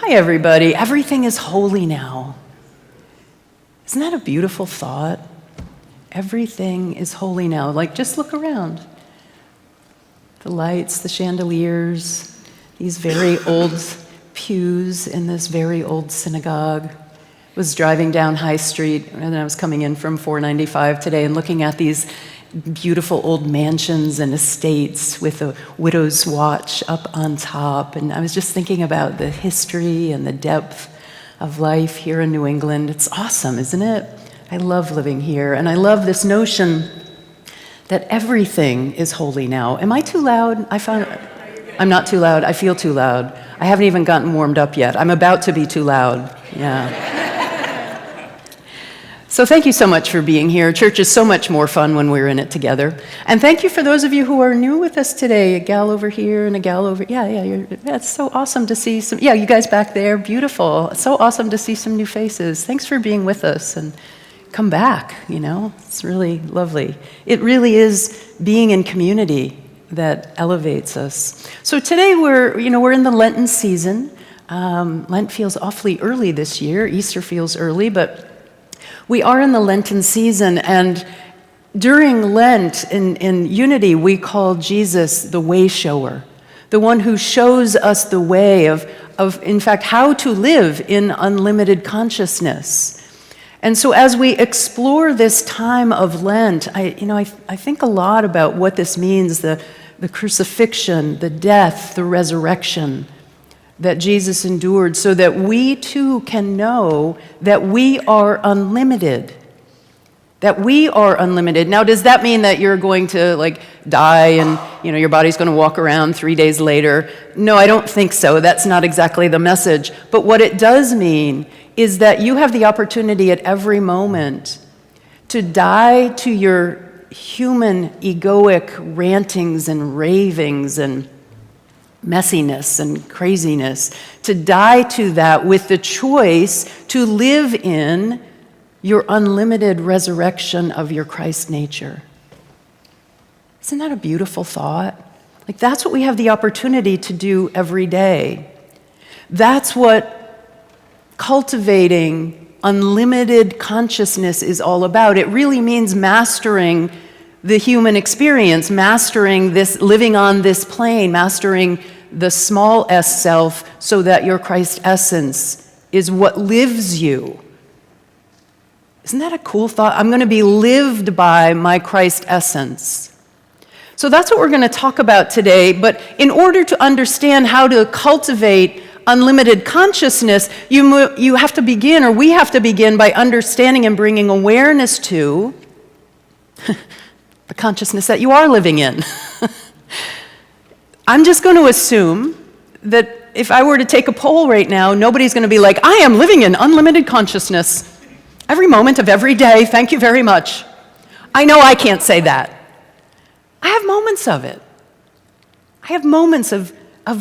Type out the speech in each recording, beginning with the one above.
Hi, everybody. Everything is holy now. Isn't that a beautiful thought? Everything is holy now. Like, just look around. The lights, the chandeliers, these very old pews in this very old synagogue. I was driving down High Street, and I was coming in from 495 today and looking at these beautiful old mansions and estates with a widow's watch up on top. And I was just thinking about the history and the depth of life here in New England. It's awesome, isn't it? I love living here, and I love this notion that everything is holy now. Am I too loud? I'm not too loud. I feel too loud. I haven't even gotten warmed up yet. I'm about to be too loud. Yeah. So thank you so much for being here. Church is so much more fun when we're in it together. And thank you for those of you who are new with us today. A gal over here and a gal over... it's so awesome to see some... Yeah, you guys back there, beautiful. It's so awesome to see some new faces. Thanks for being with us, and come back, It's really lovely. It really is being in community that elevates us. So today we're in the Lenten season. Lent feels awfully early this year. Easter feels early, but we are in the Lenten season, and during Lent, in Unity, we call Jesus the way shower, the one who shows us the way of in fact, how to live in unlimited consciousness. And so as we explore this time of Lent, I think a lot about what this means, the crucifixion, the death, the resurrection that Jesus endured, so that we too can know that we are unlimited. That we are unlimited. Now, does that mean that you're going to die and your body's going to walk around 3 days later? No, I don't think so. That's not exactly the message. But what it does mean is that you have the opportunity at every moment to die to your human egoic rantings and ravings and messiness and craziness, to die to that with the choice to live in your unlimited resurrection of your Christ nature. Isn't that a beautiful thought? That's what we have the opportunity to do every day. That's what cultivating unlimited consciousness is all about. It really means mastering the human experience, mastering this, living on this plane, mastering the small s self, so that your Christ essence is what lives you. Isn't that a cool thought? I'm going to be lived by my Christ essence. So that's what we're going to talk about today. But in order to understand how to cultivate unlimited consciousness, you have to begin, or we have to begin, by understanding and bringing awareness to the consciousness that you are living in. I'm just going to assume that if I were to take a poll right now, nobody's going to be like, I am living in unlimited consciousness every moment of every day, thank you very much. I know I can't say that. I have moments of it. I have moments of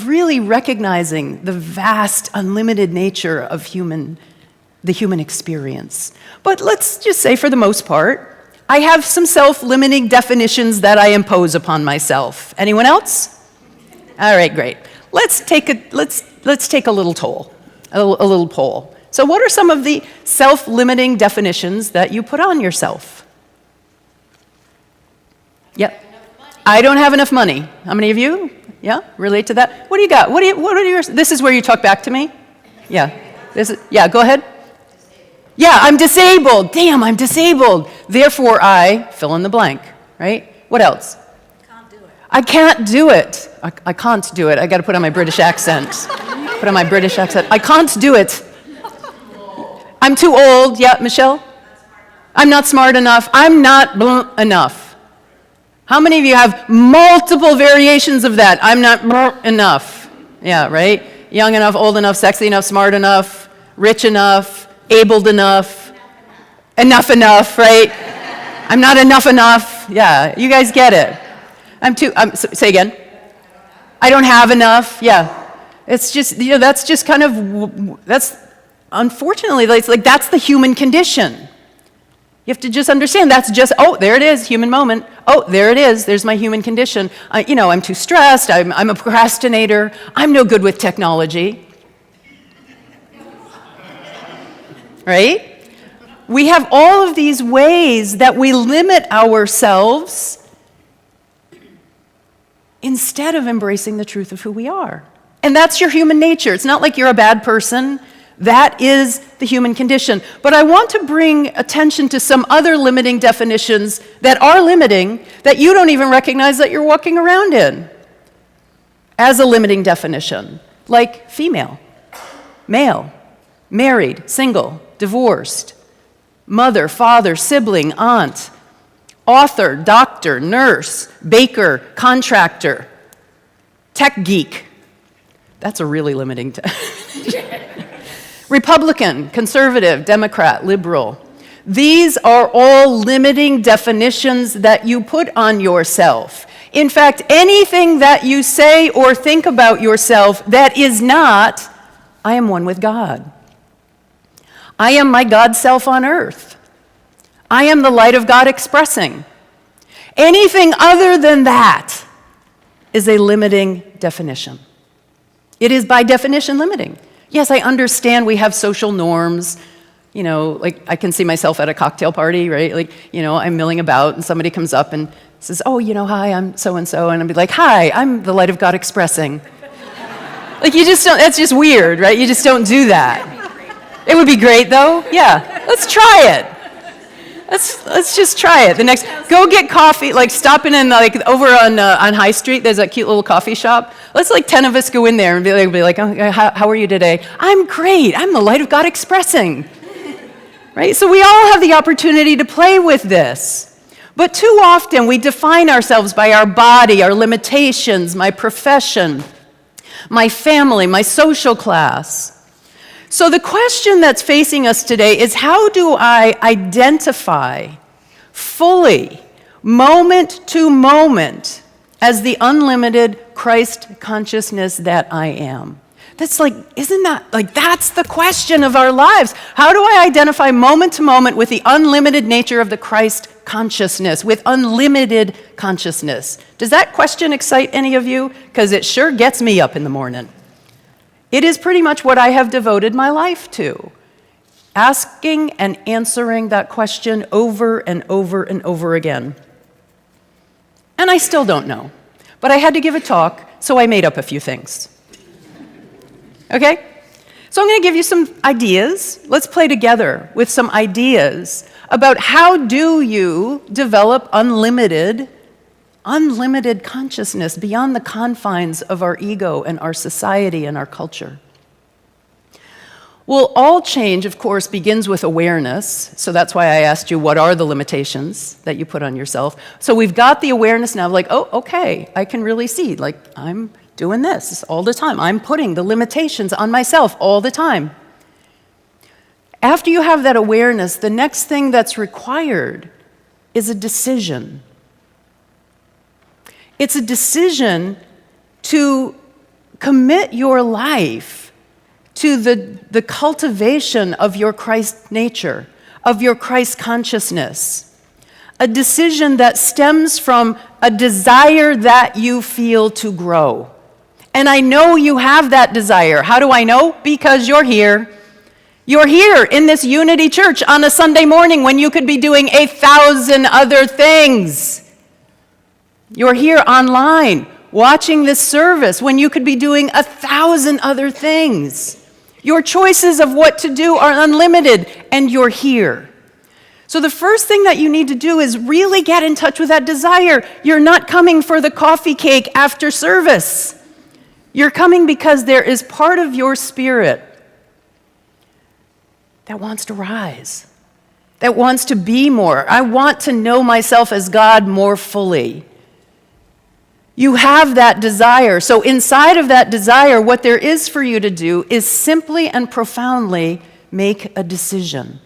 really recognizing the vast, unlimited nature of the human experience. But let's just say, for the most part, I have some self-limiting definitions that I impose upon myself. Anyone else? All right, great. Let's take a little poll. A little poll. So what are some of the self-limiting definitions that you put on yourself? Yep. I don't have enough money. How many of you? Yeah, relate to that? What do you got? What are yours? This is where you talk back to me? Yeah. Go ahead. Yeah, I'm disabled. Damn, I'm disabled. Therefore, I fill in the blank, right? What else? I can't do it. I can't do it. I got to put on my British accent. Put on my British accent. I can't do it. I'm too old. Yeah, Michelle? I'm not smart enough. I'm not enough. How many of you have multiple variations of that? I'm not enough. Yeah, right? Young enough, old enough, sexy enough, smart enough, rich enough, abled enough, enough, right? I'm not enough. Yeah, you guys get it. Say again. I don't have enough. Yeah. It's just, that's just kind of, that's, unfortunately, that's the human condition. You have to just understand that's just, oh, there it is, human moment. Oh, there it is, there's my human condition. I'm too stressed, I'm a procrastinator, I'm no good with technology. right? We have all of these ways that we limit ourselves instead of embracing the truth of who we are. And that's your human nature. It's not like you're a bad person. That is the human condition. But I want to bring attention to some other limiting definitions that are limiting that you don't even recognize that you're walking around in as a limiting definition, like female, male, married, single, divorced, mother, father, sibling, aunt, author, doctor, nurse, baker, contractor, tech geek. That's a really limiting Republican, conservative, Democrat, liberal. These are all limiting definitions that you put on yourself. In fact, anything that you say or think about yourself that is not, I am one with God. I am my God self on earth. I am the light of God expressing. Anything other than that is a limiting definition. It is by definition limiting. Yes, I understand we have social norms. You know, like I can see myself at a cocktail party, right? Like, you know, I'm milling about and somebody comes up and says, oh, you know, hi, I'm so-and-so. And I'll be like, hi, I'm the light of God expressing. Like you just don't, that's just weird, right? You just don't do that. It would be great though. Yeah, let's try it. Let's just try it. Go get coffee, like stopping in like over on High Street, there's a cute little coffee shop. Let's like 10 of us go in there and be like oh, how are you today? I'm great, I'm the light of God expressing. Right, so we all have the opportunity to play with this. But too often we define ourselves by our body, our limitations, my profession, my family, my social class. So the question that's facing us today is, how do I identify fully, moment to moment, as the unlimited Christ consciousness that I am? That's like, isn't that, like, that's the question of our lives. How do I identify moment to moment with the unlimited nature of the Christ consciousness, with unlimited consciousness? Does that question excite any of you? Because it sure gets me up in the morning. It is pretty much what I have devoted my life to, asking and answering that question over and over and over again. And I still don't know, but I had to give a talk, so I made up a few things. Okay? So I'm going to give you some ideas. Let's play together with some ideas about how do you develop unlimited consciousness beyond the confines of our ego and our society and our culture. Well, all change, of course, begins with awareness. So that's why I asked you, what are the limitations that you put on yourself? So we've got the awareness now, like, oh, okay, I can really see, like, I'm doing this all the time. I'm putting the limitations on myself all the time. After you have that awareness, the next thing that's required is a decision. It's a decision to commit your life to the cultivation of your Christ nature, of your Christ consciousness. A decision that stems from a desire that you feel to grow. And I know you have that desire. How do I know? Because you're here. You're here in this Unity Church on a Sunday morning when you could be doing 1,000 other things. You're here online watching this service when you could be doing 1,000 other things. Your choices of what to do are unlimited, and you're here. So the first thing that you need to do is really get in touch with that desire. You're not coming for the coffee cake after service. You're coming because there is part of your spirit that wants to rise, that wants to be more. I want to know myself as God more fully. You have that desire. So inside of that desire, what there is for you to do is simply and profoundly make a decision.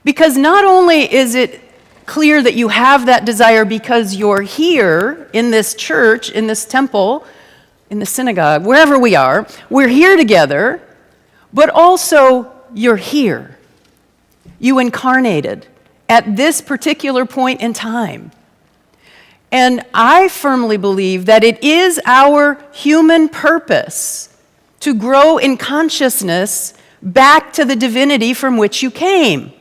Because not only is it clear that you have that desire because you're here in this church, in this temple, in the synagogue, wherever we are, we're here together, but also you're here. You incarnated at this particular point in time. And I firmly believe that it is our human purpose to grow in consciousness back to the divinity from which you came.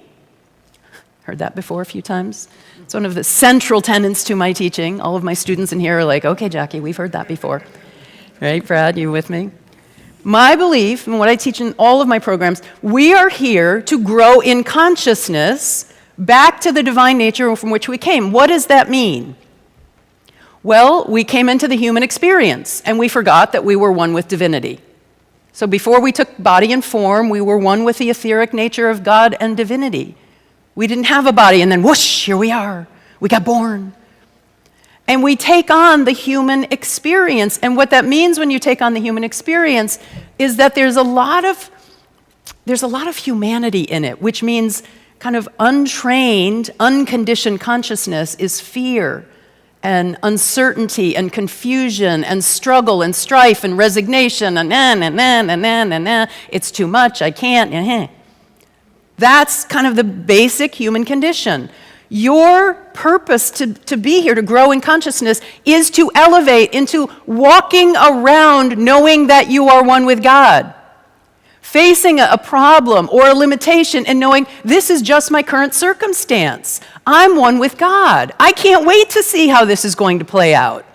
Heard that before a few times. It's one of the central tenets to my teaching. All of my students in here are like, okay, Jackie, we've heard that before. Right, Brad, you with me? My belief, and what I teach in all of my programs, we are here to grow in consciousness back to the divine nature from which we came. What does that mean? Well, we came into the human experience, and we forgot that we were one with divinity. So before we took body and form, we were one with the etheric nature of God and divinity. We didn't have a body, and then whoosh, here we are. We got born. And we take on the human experience. And what that means when you take on the human experience is that there's a lot of humanity in it, which means kind of untrained, unconditioned consciousness is fear and uncertainty and confusion and struggle and strife and resignation and it's too much, I can't. That's kind of the basic human condition. Your purpose to be here, to grow in consciousness, is to elevate into walking around knowing that you are one with God. Facing a problem or a limitation and knowing this is just my current circumstance. I'm one with God. I can't wait to see how this is going to play out.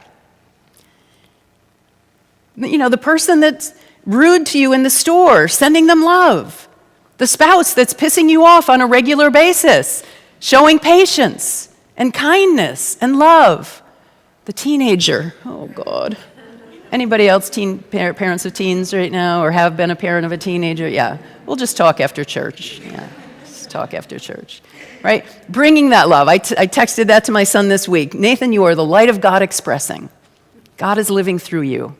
You know, the person that's rude to you in the store, sending them love. The spouse that's pissing you off on a regular basis, showing patience and kindness and love. The teenager, oh God. Anybody else parents of teens right now or have been a parent of a teenager? Yeah, we'll just talk after church. Yeah, just talk after church, right? Bringing that love. I texted that to my son this week. Nathan, you are the light of God expressing. God is living through you.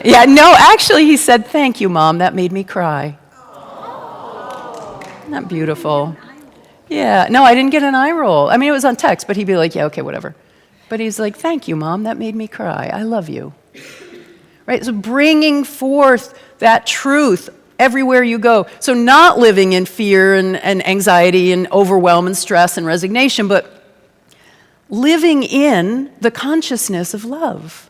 Yeah, no, actually he said, thank you, Mom. That made me cry. Isn't that beautiful? Yeah, no, I didn't get an eye roll. I mean, it was on text, but he'd be like, yeah, okay, whatever. But he's like, thank you, Mom, that made me cry. I love you. Right, so bringing forth that truth everywhere you go. So not living in fear and anxiety and overwhelm and stress and resignation, but living in the consciousness of love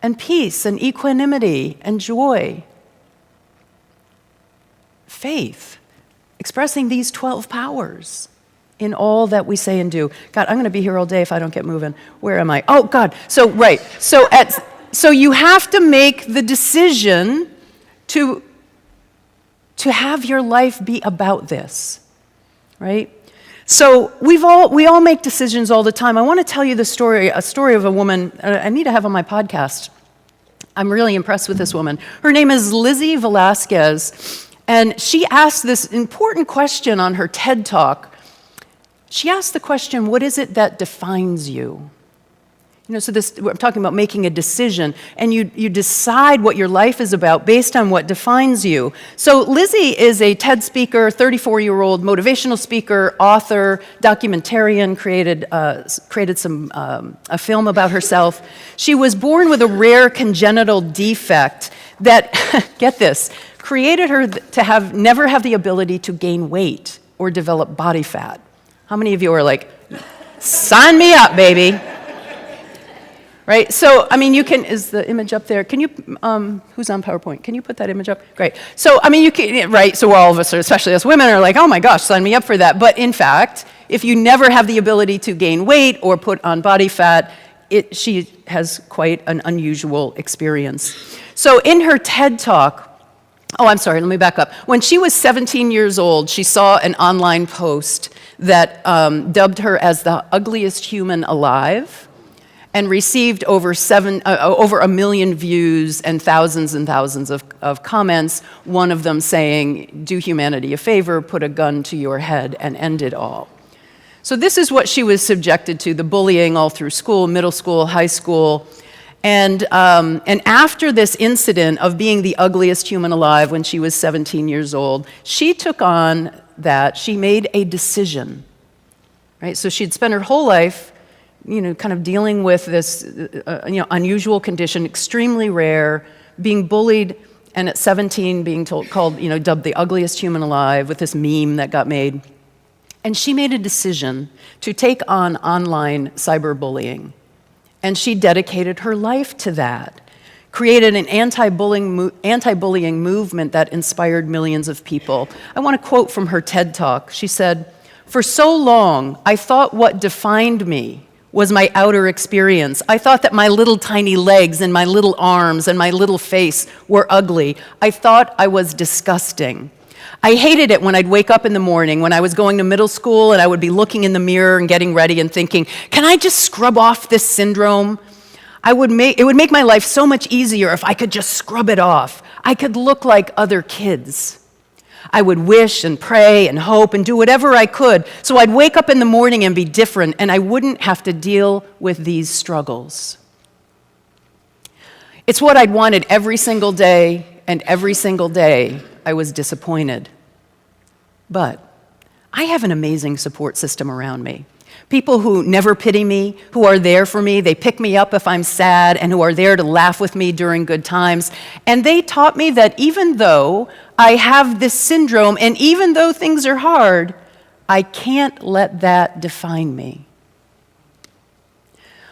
and peace and equanimity and joy. Faith. Expressing these 12 powers in all that we say and do. God, I'm going to be here all day if I don't get moving. Where am I? Oh, God. So, right. So you have to make the decision to have your life be about this, right? So we all make decisions all the time. I want to tell you a story of a woman I need to have on my podcast. I'm really impressed with this woman. Her name is Lizzie Velasquez. And she asked this important question on her TED Talk. She asked the question, what is it that defines you? You know, so I'm talking about making a decision, and you decide what your life is about based on what defines you. So Lizzie is a TED speaker, 34-year-old motivational speaker, author, documentarian, created a film about herself. She was born with a rare congenital defect that, get this, created her to never have the ability to gain weight or develop body fat. How many of you are like, sign me up, baby? Right, so, I mean, is the image up there? Can you, who's on PowerPoint? Can you put that image up? Great. So, I mean, you can, right, so all of us, especially us women, are like, oh my gosh, sign me up for that. But in fact, if you never have the ability to gain weight or put on body fat, she has quite an unusual experience. So in her TED Talk, let me back up. When she was 17 years old, she saw an online post that dubbed her as the ugliest human alive and received over 1 million views and thousands of comments, one of them saying, do humanity a favor, put a gun to your head and end it all. So this is what she was subjected to, the bullying all through school, middle school, high school. And after this incident of being the ugliest human alive when she was 17 years old, she took on that. She made a decision, right? So she'd spent her whole life, kind of dealing with this, unusual condition, extremely rare, being bullied, and at 17 being dubbed the ugliest human alive with this meme that got made. And she made a decision to take on online cyberbullying. And she dedicated her life to that, created an anti-bullying movement that inspired millions of people. I want to quote from her TED Talk. She said, "For so long, I thought what defined me was my outer experience. I thought that my little tiny legs and my little arms and my little face were ugly. I thought I was disgusting. I hated it when I'd wake up in the morning when I was going to middle school and I would be looking in the mirror and getting ready and thinking, can I just scrub off this syndrome? It would make my life so much easier if I could just scrub it off. I could look like other kids. I would wish and pray and hope and do whatever I could so I'd wake up in the morning and be different and I wouldn't have to deal with these struggles. It's what I'd wanted every single day, and every single day I was disappointed. But I have an amazing support system around me. People who never pity me, who are there for me, they pick me up if I'm sad, and who are there to laugh with me during good times. And they taught me that even though I have this syndrome, and even though things are hard, I can't let that define me.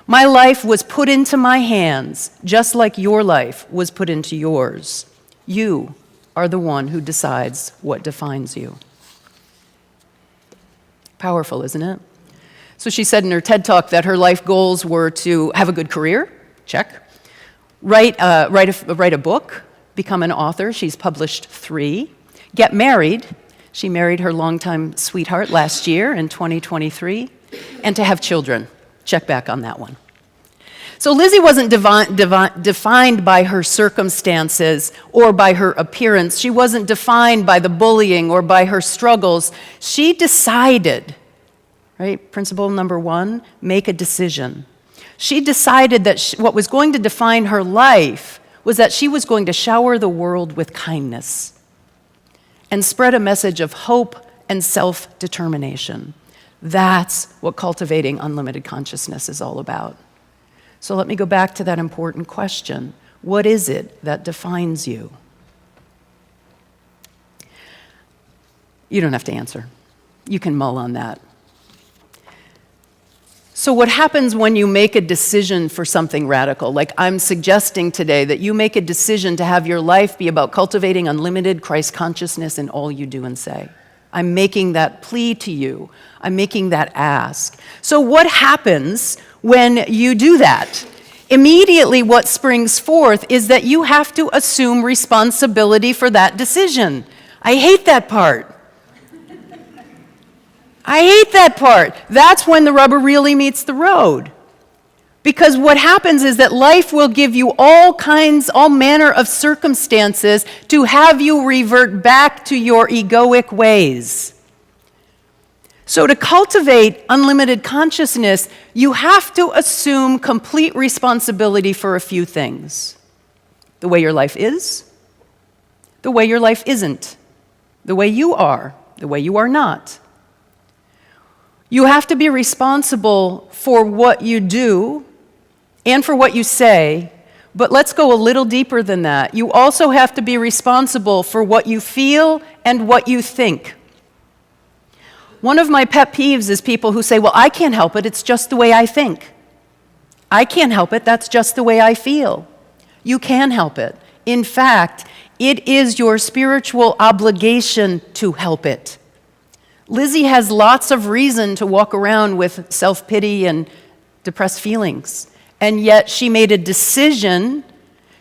My life was put into my hands, just like your life was put into yours. You are the one who decides what defines you. Powerful, isn't it? So she said in her TED Talk that her life goals were to have a good career, check, write a book, become an author, she's published 3, get married, she married her longtime sweetheart last year in 2023, and to have children, check back on that one. So Lizzie wasn't defined by her circumstances or by her appearance. She wasn't defined by the bullying or by her struggles. She decided, right? Principle number 1, make a decision. She decided that what was going to define her life was that she was going to shower the world with kindness and spread a message of hope and self-determination. That's what cultivating unlimited consciousness is all about. So let me go back to that important question. What is it that defines you? You don't have to answer. You can mull on that. So what happens when you make a decision for something radical? Like I'm suggesting today that you make a decision to have your life be about cultivating unlimited Christ consciousness in all you do and say. I'm making that plea to you. I'm making that ask. So what happens when you do that? Immediately what springs forth is that you have to assume responsibility for that decision. I hate that part. I hate that part. That's when the rubber really meets the road. Because what happens is that life will give you all manner of circumstances to have you revert back to your egoic ways. So to cultivate unlimited consciousness, you have to assume complete responsibility for a few things. The way your life is, the way your life isn't, the way you are not. You have to be responsible for what you do and for what you say, but let's go a little deeper than that. You also have to be responsible for what you feel and what you think. One of my pet peeves is people who say, well, I can't help it, it's just the way I think. I can't help it, that's just the way I feel. You can help it. In fact, it is your spiritual obligation to help it. Lizzie has lots of reason to walk around with self-pity and depressed feelings, and yet she made a decision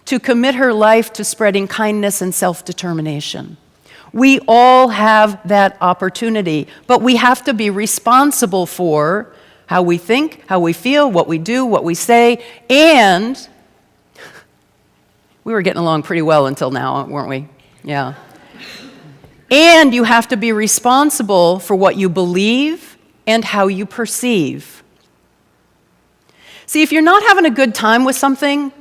to commit her life to spreading kindness and self-determination. We all have that opportunity, but we have to be responsible for how we think, how we feel, what we do, what we say, and we were getting along pretty well until now, weren't we? Yeah. And you have to be responsible for what you believe and how you perceive. See, if you're not having a good time with something,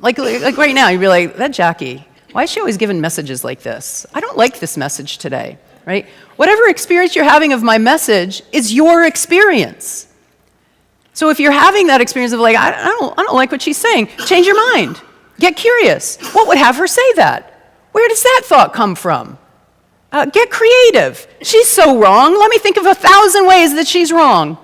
like right now, you'd be like, that Jackie, why is she always giving messages like this? I don't like this message today, right? Whatever experience you're having of my message is your experience. So if you're having that experience of like, I don't like what she's saying, change your mind. Get curious. What would have her say that? Where does that thought come from? Get creative. She's so wrong. Let me think of 1,000 ways that she's wrong.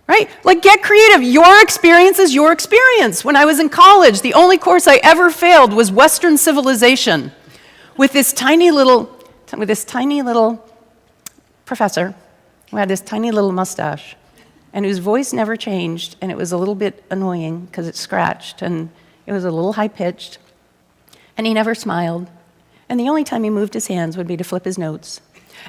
right? Like, get creative. Your experience is your experience. When I was in college, the only course I ever failed was Western civilization with this tiny little professor who had this tiny little mustache and whose voice never changed, and it was a little bit annoying because it scratched, and it was a little high-pitched, and he never smiled, and the only time he moved his hands would be to flip his notes.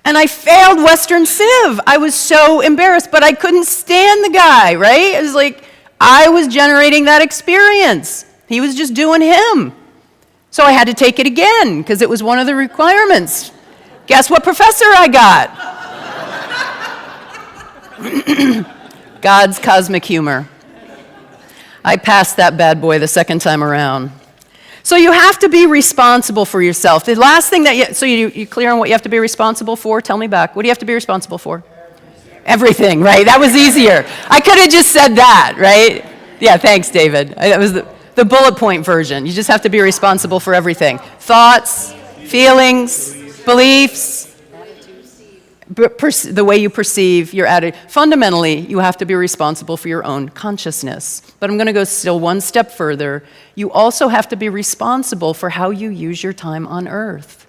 And I failed Western Civ. I was so embarrassed, but I couldn't stand the guy, right? It was like I was generating that experience. He was just doing him. So I had to take it again because it was one of the requirements. Guess what professor I got? God's cosmic humor. I passed that bad boy the second time around. So you have to be responsible for yourself. The last thing that you clear on what you have to be responsible for? Tell me back. What do you have to be responsible for? Everything, right? That was easier. I could have just said that, right? Yeah, thanks, David. That was the bullet point version. You just have to be responsible for everything. Thoughts, feelings, beliefs, the way you perceive your attitude. Fundamentally, you have to be responsible for your own consciousness. But I'm going to go still one step further. You also have to be responsible for how you use your time on earth.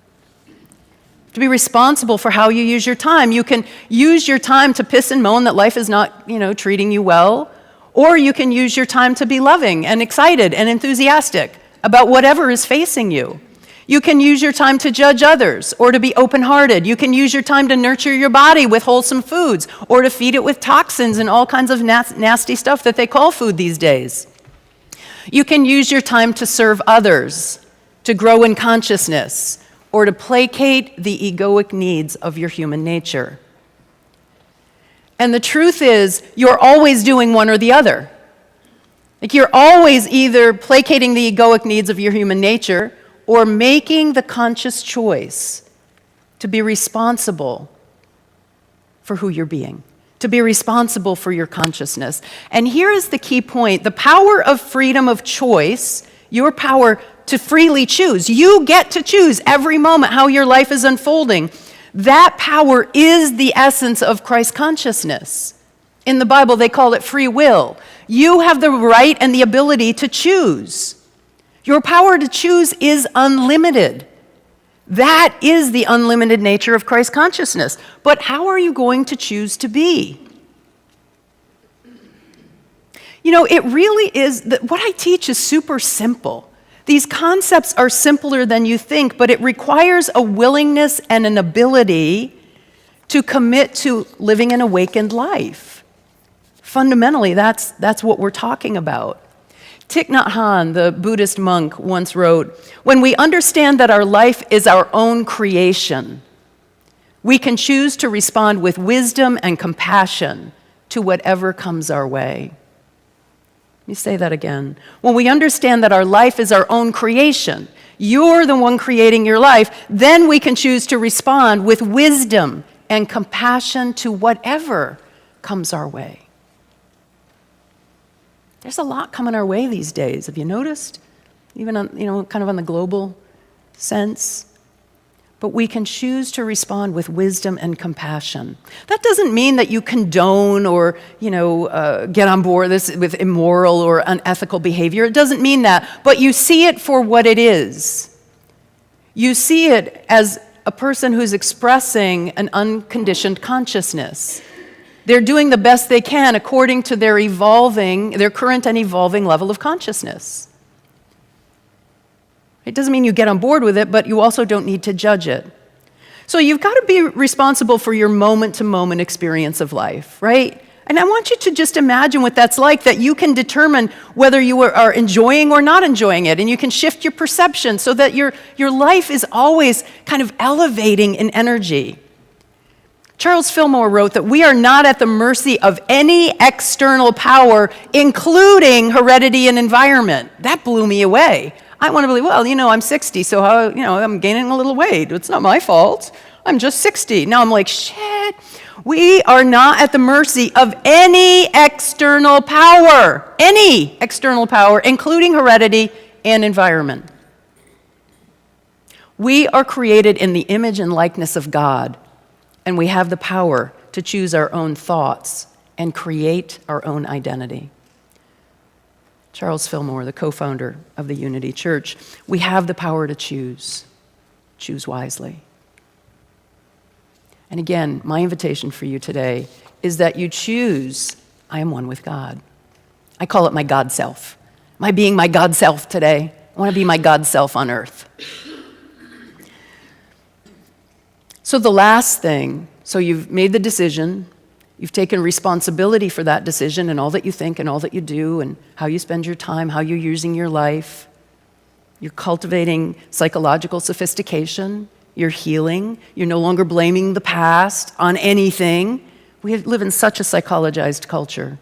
To be responsible for how you use your time. You can use your time to piss and moan that life is not, treating you well, or you can use your time to be loving and excited and enthusiastic about whatever is facing you. You can use your time to judge others or to be open-hearted. You can use your time to nurture your body with wholesome foods or to feed it with toxins and all kinds of nasty stuff that they call food these days. You can use your time to serve others, to grow in consciousness, or to placate the egoic needs of your human nature. And the truth is, you're always doing one or the other. Like, you're always either placating the egoic needs of your human nature or making the conscious choice to be responsible for who you're being, to be responsible for your consciousness. And here is the key point. The power of freedom of choice, your power to freely choose. You get to choose every moment how your life is unfolding. That power is the essence of Christ consciousness. In the Bible, they call it free will. You have the right and the ability to choose. Your power to choose is unlimited. That is the unlimited nature of Christ consciousness. But how are you going to choose to be? It really is, what I teach is super simple. These concepts are simpler than you think, but it requires a willingness and an ability to commit to living an awakened life. Fundamentally, that's what we're talking about. Thich Nhat Hanh, the Buddhist monk, once wrote, "When we understand that our life is our own creation, we can choose to respond with wisdom and compassion to whatever comes our way." Let me say that again. When we understand that our life is our own creation, you're the one creating your life, then we can choose to respond with wisdom and compassion to whatever comes our way. There's a lot coming our way these days. Have you noticed? Even on, kind of on the global sense. But we can choose to respond with wisdom and compassion. That doesn't mean that you condone or, get on board with immoral or unethical behavior. It doesn't mean that. But you see it for what it is. You see it as a person who's expressing an unconditioned consciousness. They're doing the best they can according to their current and evolving level of consciousness. It doesn't mean you get on board with it, but you also don't need to judge it. So you've got to be responsible for your moment-to-moment experience of life, right? And I want you to just imagine what that's like, that you can determine whether you are enjoying or not enjoying it, and you can shift your perception so that your life is always kind of elevating in energy. Charles Fillmore wrote that we are not at the mercy of any external power, including heredity and environment. That blew me away. I want to believe, I'm 60, so I'm gaining a little weight. It's not my fault. I'm just 60. Now I'm like, shit. We are not at the mercy of any external power, including heredity and environment. We are created in the image and likeness of God, and we have the power to choose our own thoughts and create our own identity. Charles Fillmore, the co-founder of the Unity Church, we have the power to choose. Choose wisely. And again, my invitation for you today is that you choose, I am one with God. I call it my God self. Am I being my God self today? I want to be my God self on earth. So the last thing, so you've made the decision, you've taken responsibility for that decision and all that you think and all that you do and how you spend your time, how you're using your life. You're cultivating psychological sophistication. You're healing. You're no longer blaming the past on anything. We live in such a psychologized culture.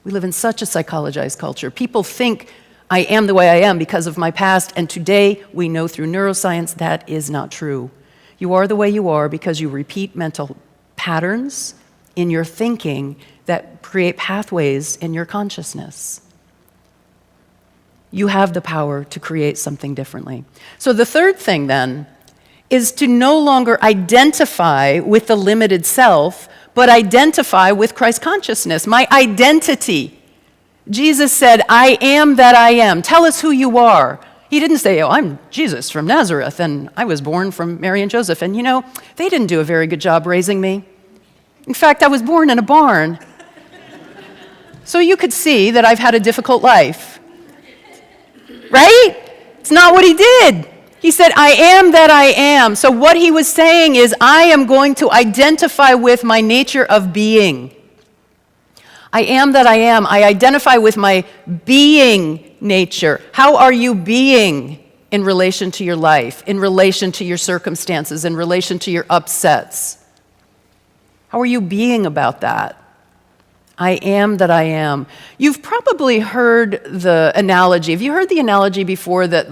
We live in such a psychologized culture. People think I am the way I am because of my past, and today we know through neuroscience that is not true. You are the way you are because you repeat mental patterns in your thinking that create pathways in your consciousness. You have the power to create something differently. So the third thing then is to no longer identify with the limited self, but identify with Christ consciousness, my identity. Jesus said, I am that I am. Tell us who you are. He didn't say, oh, I'm Jesus from Nazareth, and I was born from Mary and Joseph. And you know, they didn't do a very good job raising me. In fact, I was born in a barn. So you could see that I've had a difficult life. Right? It's not what he did. He said, I am that I am. So what he was saying is, I am going to identify with my nature of being. I am that I am. I identify with my being nature. How are you being in relation to your life, in relation to your circumstances, in relation to your upsets? How are you being about that? I am that I am. You've probably heard the analogy. Have you heard the analogy before that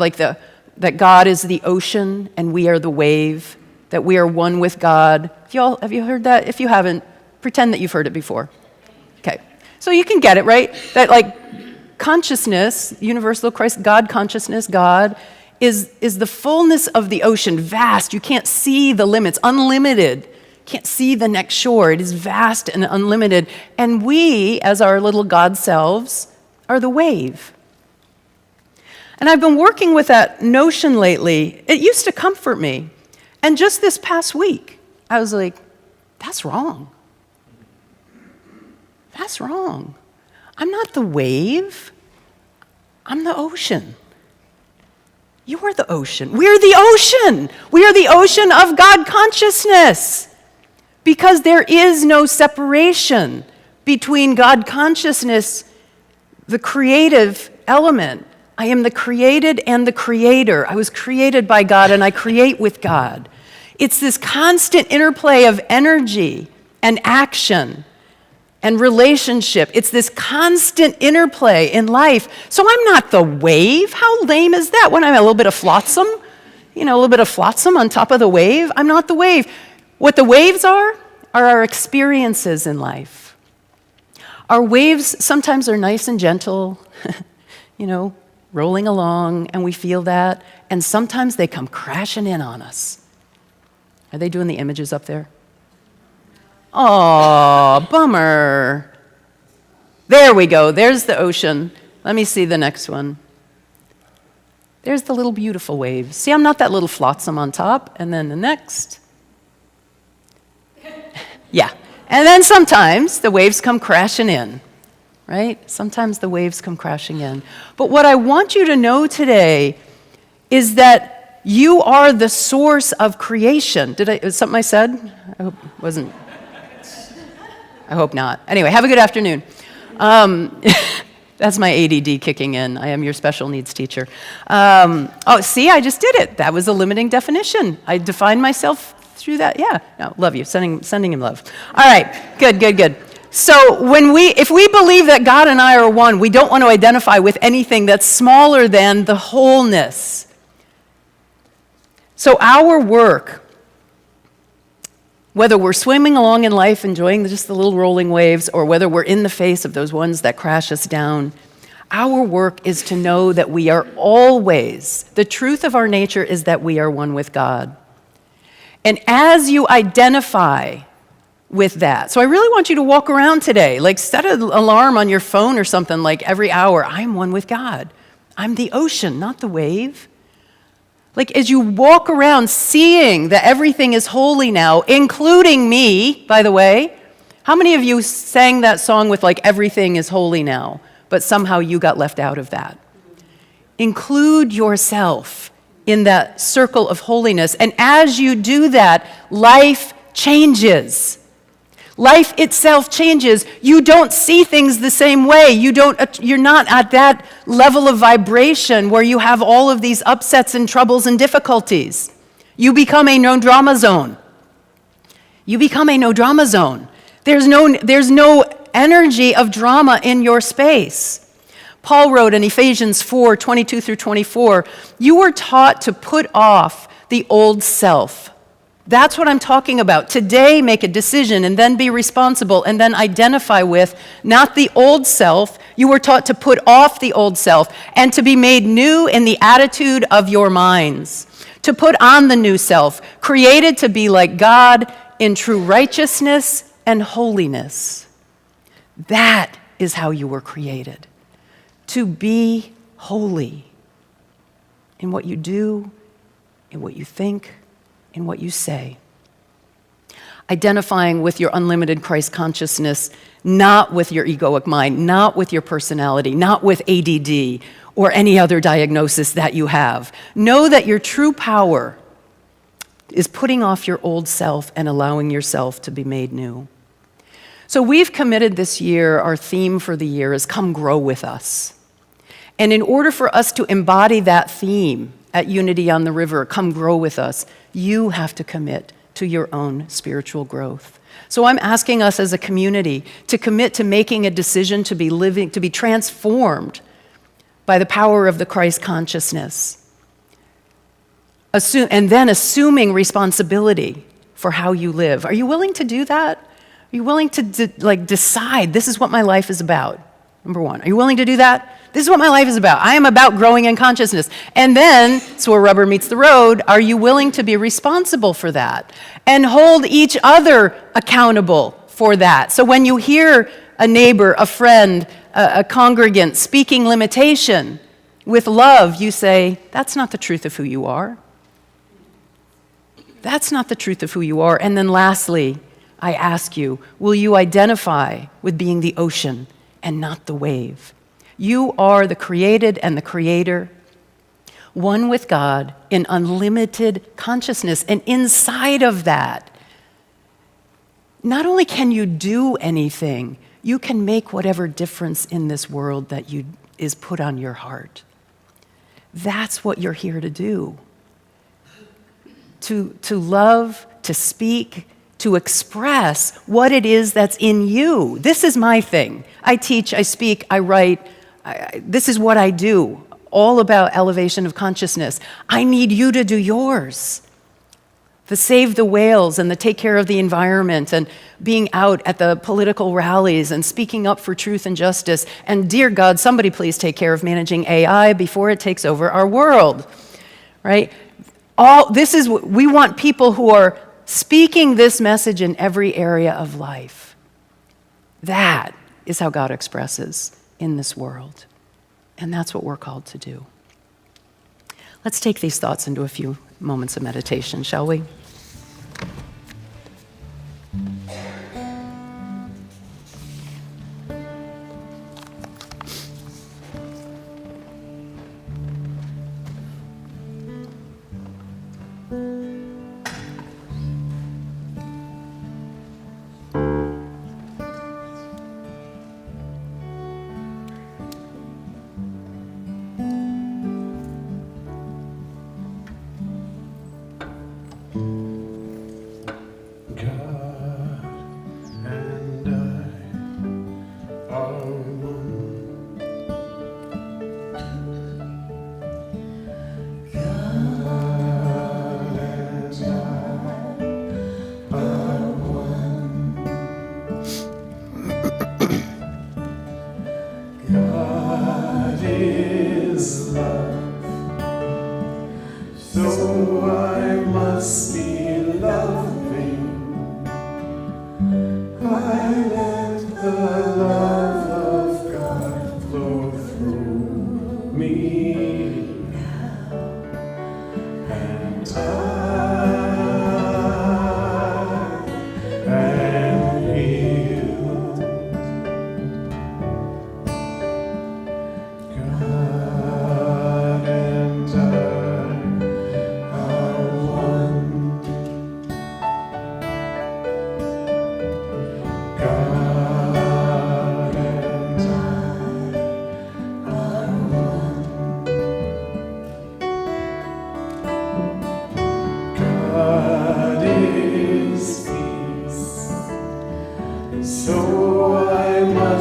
that God is the ocean and we are the wave, that we are one with God? Have you heard that? If you haven't, pretend that you've heard it before. Okay. So you can get it, right? That like consciousness, universal Christ, God consciousness, God, is the fullness of the ocean, vast. You can't see the limits, unlimited. Can't see the next shore. It is vast and unlimited. And we, as our little God selves, are the wave. And I've been working with that notion lately. It used to comfort me. And just this past week, I was like, that's wrong. That's wrong. I'm not the wave. I'm the ocean. You are the ocean. We're the ocean. We are the ocean of God consciousness. Because there is no separation between God consciousness, the creative element. I am the created and the creator. I was created by God and I create with God. It's this constant interplay of energy and action and relationship. It's this constant interplay in life. So I'm not the wave. How lame is that? When I'm a little bit of flotsam, a little bit of flotsam on top of the wave. I'm not the wave. What the waves are our experiences in life. Our waves sometimes are nice and gentle, rolling along, and we feel that. And sometimes they come crashing in on us. Are they doing the images up there? Oh, bummer. There we go. There's the ocean. Let me see the next one. There's the little beautiful wave. See, I'm not that little flotsam on top. And then the next. Yeah. And then sometimes the waves come crashing in, right? Sometimes the waves come crashing in. But what I want you to know today is that you are the source of creation. Was something I said? I hope it wasn't. I hope not. Anyway, have a good afternoon. That's my ADD kicking in. I am your special needs teacher. See, I just did it. That was a limiting definition. I defined myself through that. Yeah, no, love you. Sending him love. All right, good. So if we believe that God and I are one, we don't want to identify with anything that's smaller than the wholeness. So our work, whether we're swimming along in life, enjoying just the little rolling waves, or whether we're in the face of those ones that crash us down, our work is to know that we are always, the truth of our nature is that we are one with God. And as you identify with that. So I really want you to walk around today, like set an alarm on your phone or something, like every hour. I'm one with God. I'm the ocean, not the wave. Like as you walk around seeing that everything is holy now, including me, by the way. How many of you sang that song with like everything is holy now, but somehow you got left out of that? Include yourself in that circle of holiness. And as you do that, life changes. Life itself changes. You don't see things the same way. You're not at that level of vibration where you have all of these upsets and troubles and difficulties. You become a no-drama zone. You become a no-drama zone. There's no energy of drama in your space. Paul wrote in Ephesians 4:22 through 24, you were taught to put off the old self. That's what I'm talking about. Today, make a decision and then be responsible and then identify with not the old self. You were taught to put off the old self and to be made new in the attitude of your minds. To put on the new self, created to be like God in true righteousness and holiness. That is how you were created. To be holy in what you do, in what you think, in what you say. Identifying with your unlimited Christ consciousness, not with your egoic mind, not with your personality, not with ADD or any other diagnosis that you have. Know that your true power is putting off your old self and allowing yourself to be made new. So we've committed this year, our theme for the year is Come Grow With Us. And in order for us to embody that theme at Unity on the River, Come Grow With Us, you have to commit to your own spiritual growth. So I'm asking us as a community to commit to making a decision to be transformed by the power of the Christ consciousness. And then assuming responsibility for how you live. Are you willing to do that? Are you willing to decide this is what my life is about? Number one, are you willing to do that? This is what my life is about. I am about growing in consciousness. And then, so where rubber meets the road, are you willing to be responsible for that? And hold each other accountable for that. So when you hear a neighbor, a friend, a congregant speaking limitation with love, you say, that's not the truth of who you are. That's not the truth of who you are. And then lastly, I ask you, will you identify with being the ocean and not the wave? You are the created and the creator, one with God in unlimited consciousness. And inside of that, not only can you do anything, you can make whatever difference in this world that is put on your heart. That's what you're here to do. To love, to speak, to express what it is that's in you. This is my thing. I teach, I speak, I write. This is what I do, all about elevation of consciousness. I need you to do yours. The save the whales and the take care of the environment and being out at the political rallies and speaking up for truth and justice. And dear God, somebody please take care of managing AI before it takes over our world, right? We want people who are speaking this message in every area of life. That is how God expresses in this world. And that's what we're called to do. Let's take these thoughts into a few moments of meditation, shall we?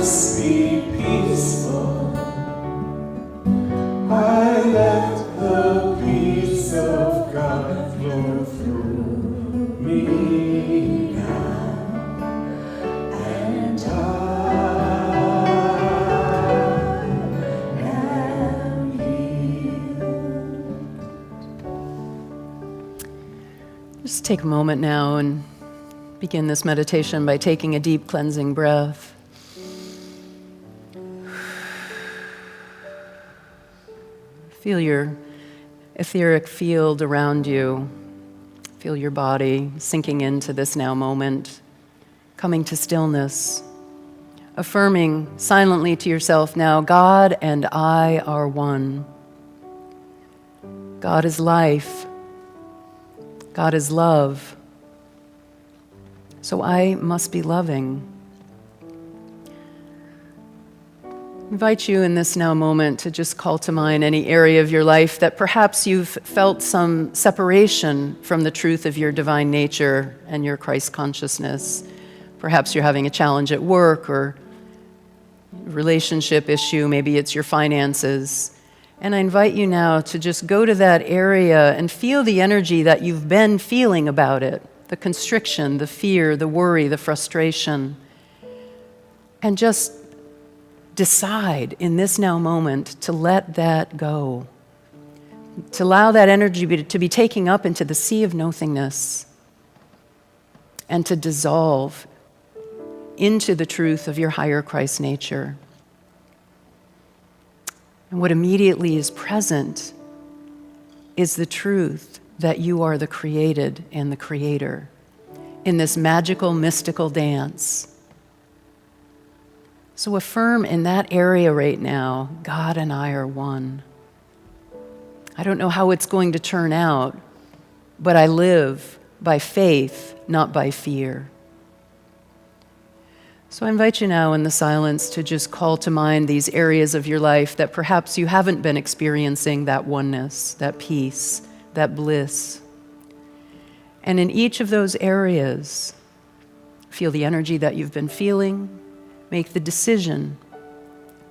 must be peaceful. I let the peace of God flow through me now, and I am healed. Just take a moment now and begin this meditation by taking a deep cleansing breath. Feel your etheric field around you. Feel your body sinking into this now moment, coming to stillness, affirming silently to yourself now, God and I are one. God is life. God is love. So I must be loving. I invite you in this now moment to just call to mind any area of your life that perhaps you've felt some separation from the truth of your divine nature and your Christ consciousness. Perhaps you're having a challenge at work or relationship issue, maybe it's your finances. And I invite you now to just go to that area and feel the energy that you've been feeling about it, the constriction, the fear, the worry, the frustration, and just decide in this now moment to let that go, to allow that energy to be taken up into the sea of nothingness and to dissolve into the truth of your higher Christ nature. And what immediately is present is the truth that you are the created and the creator in this magical, mystical dance. So affirm in that area right now, God and I are one. I don't know how it's going to turn out, but I live by faith, not by fear. So I invite you now in the silence to just call to mind these areas of your life that perhaps you haven't been experiencing that oneness, that peace, that bliss. And in each of those areas, feel the energy that you've been feeling. Make the decision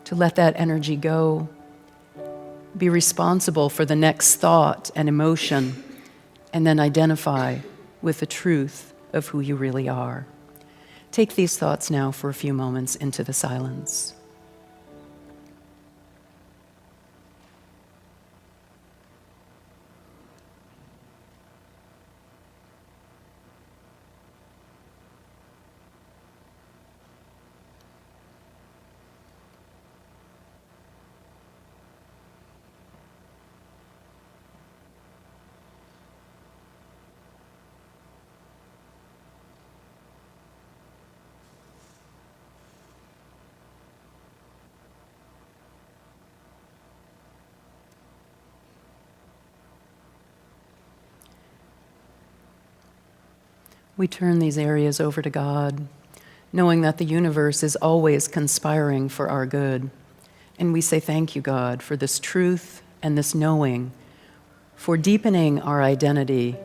to let that energy go. Be responsible for the next thought and emotion, and then identify with the truth of who you really are. Take these thoughts now for a few moments into the silence. We turn these areas over to God, knowing that the universe is always conspiring for our good. And we say, thank you, God, for this truth and this knowing, for deepening our identity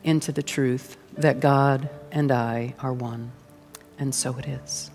into the truth that God and I are one. And so it is.